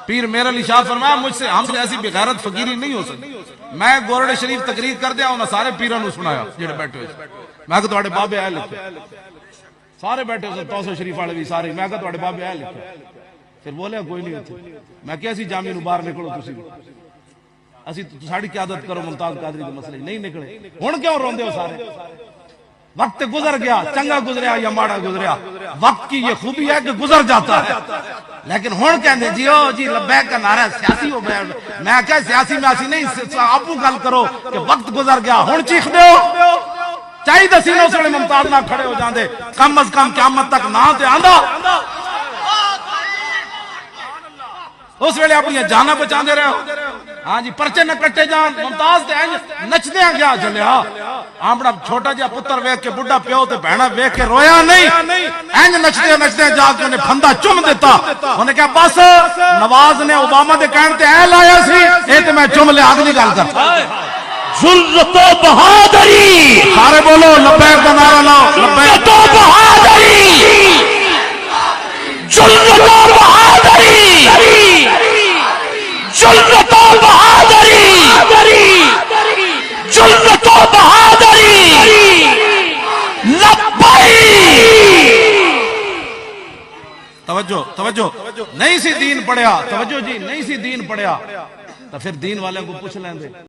پیر میر علی شاہ فرمایا مجھ سے ہم سے ایسی بغیرت فقیری نہیں ہو سکتی. میں گورڑے شریف تقریر کر دیا انہاں سارے پیراں نوں سنایا جڑے بیٹھے ہوئے. میں کہ تواڈے بابے اے لکھے سارے بیٹھے ہوئے توسو شریف والے بھی سارے. میں کہ تواڈے بابے اے لکھے. پھر بولے کوئی نہیں ہوتی. میں کہ اسی جامع نو باہر نکلو تسی اسی ساڑی قیادت کرو ممتاز قادری کے مسئلے نہیں نکلے. ہن کیوں روندے ہو سارے؟ وقت گزر گیا چنگا گزریا یا ماڑا گزریا وقت کی یہ خوبی ہے کہ گزر جاتا ہے. لیکن ہن کہندے جی او جی لبیک کا نعرہ سیاسی ہو گیا. میں کہ سیاسی میاسی نہیں آپو گل کرو کہ وقت گزر گیا. ہن چیخ دیو چاہیے دسی نو سڑے ممتاز نہ کھڑے ہو جاندے کم از کم قیامت تک نہ تے آندا اس ویلے اپنی جانا بچاندے رہو. ہاں جی پرچے نہ کٹے جان. ممتاز تے نچدے گیا چلیا. اپنا چھوٹا جہا پتر ویکھ کے بڈھا پیو تے بہنا ویکھ کے رویا نہیں. انج نچدے نچدے جا کے انہیں پھندا چم دیتا. انہیں کہا بس نواز نے اوباما دے کہن تے اے لایا سی اے تے میں چم لیا. اگلی گل کر ذلت و بہادری. سارے بولو لبیک کا نعرہ لاؤ. لبیک و بہادری. ذلت و بہادری. ذلت و بہادری. ذلت و بہادری. لبیک. توجہ توجہ نہیں سی دین پڑھیا. توجہ جی نہیں سی دین پڑھیا تو پھر دین والے کو پوچھ لیں دے.